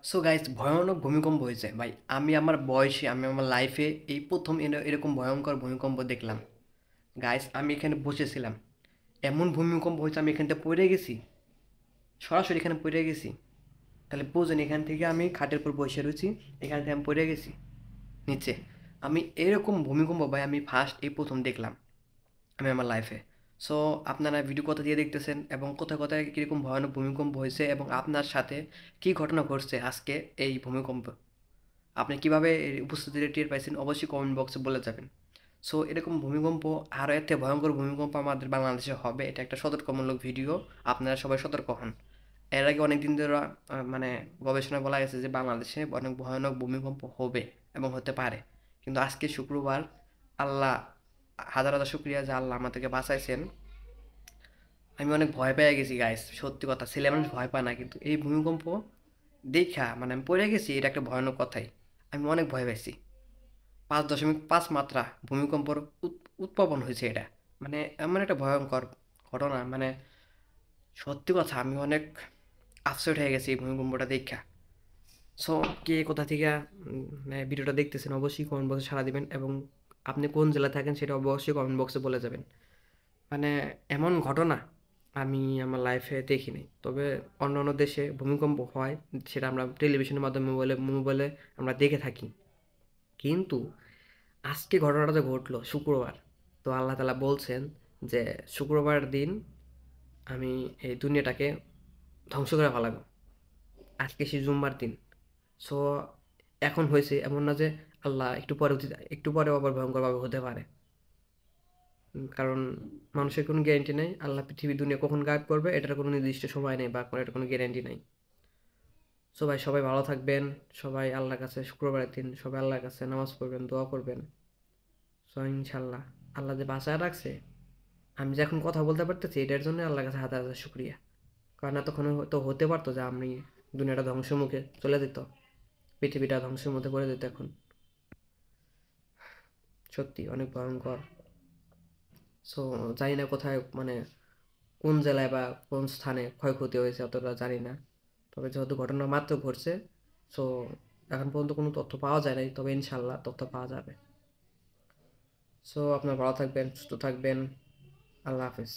So guys, ভয়ানক ভূমিকম্প হয়েছে ভাই। আমি আমার বয়সে, আমি আমার লাইফে এই প্রথম এরকম ভয়ঙ্কর ভূমিকম্প দেখলাম। গাইস, আমি এখানে বসেছিলাম, এমন ভূমিকম্প হয়েছে আমি এখানটা পড়ে গেছি, সরাসরি এখানে পড়ে গেছি। তাহলে বুঝুন, এখান থেকে আমি খাটের উপর বসে রয়েছি, এখান থেকে আমি পড়ে গেছি নিচে। আমি এরকম ভূমিকম্প ভাই আমি ফার্স্ট এই প্রথম দেখলাম আমি আমার লাইফে। সো আপনারা ভিডিও কোথা দিয়ে দেখতেছেন এবং কোথায় কোথায় কীরকম ভয়ানক ভূমিকম্প হয়েছে এবং আপনার সাথে কী ঘটনা ঘটছে আজকে এই ভূমিকম্প, আপনি কিভাবে এর উপস্থিতিটা টের পাইছেন অবশ্যই কমেন্ট বক্সে বলে যাবেন। সো এরকম ভূমিকম্প, আরও এর থেকে ভয়ঙ্কর ভূমিকম্প আমাদের বাংলাদেশে হবে, এটা একটা সতর্কমূলক ভিডিও। আপনারা সবাই সতর্ক হন। এর আগে অনেক দিন ধরে মানে গবেষণায় বলা গেছে যে বাংলাদেশে অনেক ভয়ানক ভূমিকম্প হবে এবং হতে পারে। কিন্তু আজকে শুক্রবার, আল্লাহ হাজার হাজার শুক্রিয়া যে আল্লাহ আমাদেরকে বাঁচাইছেন। আমি অনেক ভয় পেয়ে গেছি গাইস, সত্যি কথা, ছেলে মানুষ ভয় পায় না, কিন্তু এই ভূমিকম্প দেখা মানে আমি পড়ে গেছি, এটা একটা ভয়ানক কথাই। আমি অনেক ভয় পাইছি। 5.5 মাত্রা ভূমিকম্পর উৎপাদন হয়েছে এটা। মানে এমন একটা ভয়ঙ্কর ঘটনা, মানে সত্যি কথা আমি অনেক আপসেট হয়ে গেছি এই ভূমিকম্পটা দেখা। সো কে কোথা থেকে মানে ভিডিওটা দেখতেছেন অবশ্যই কমেন্ট বক্সে সাড়া দিবেন এবং আপনি কোন জেলায় থাকেন সেটা অবশ্যই কমেন্ট বক্সে বলে যাবেন। মানে এমন ঘটনা আমি আমার লাইফে দেখিনি। তবে অন্যান্য দেশে ভূমিকম্প হয়, সেটা আমরা টেলিভিশনের মাধ্যমে মোবাইলে মোবাইলে আমরা দেখে থাকি। কিন্তু আজকে ঘটনাটা যে ঘটলো শুক্রবার, তো আল্লাহ তাআলা বলছেন যে শুক্রবার দিন আমি এই দুনিয়াটাকে ধ্বংস করে ফেলাবো। আজকে সেই জুম্মার দিন। সো এখন হয়েছে এমন না যে আল্লাহ একটু পরেও আবার ভয়ঙ্করভাবে হতে পারে। কারণ মানুষের কোনো গ্যারান্টি নেই। আল্লাহ পৃথিবী দুনিয়া কখন গায়েব করবে এটার কোনো নির্দিষ্ট সময় নেই বা এটার কোনো গ্যারান্টি নাই। সো ভাই, সবাই ভালো থাকবেন। সবাই আল্লাহর কাছে শুক্রবারের দিন সবাই আল্লাহর কাছে নামাজ পড়বেন, দোয়া করবেন। সো ইনশাল্লাহ আল্লাহ যে বাঁচায় রাখছে, আমি যে এখন কথা বলতে পারতেছি এটার জন্য আল্লাহর কাছে হাজার হাজার শুক্রিয়া। কারণ এতক্ষণে তো হতে পারতো যে আমি দুনিয়াটা ধ্বংসের মুখে চলে যেত, পৃথিবীটা ধ্বংসের মধ্যে পড়ে যেত এখন। সত্যি অনেক ভয়ঙ্কর। সো জানি না কোথায় মানে কোন জেলায় বা কোন স্থানে ক্ষয়ক্ষতি হয়েছে অতটা জানি না। তবে যেহেতু ঘটনা মাত্র ঘটছে, সো এখন পর্যন্ত কোনো তথ্য পাওয়া যায় নাই, তবে ইনশাল্লাহ তথ্য পাওয়া যাবে। সো আপনারা ভালো থাকবেন, সুস্থ থাকবেন। আল্লাহ হাফেজ।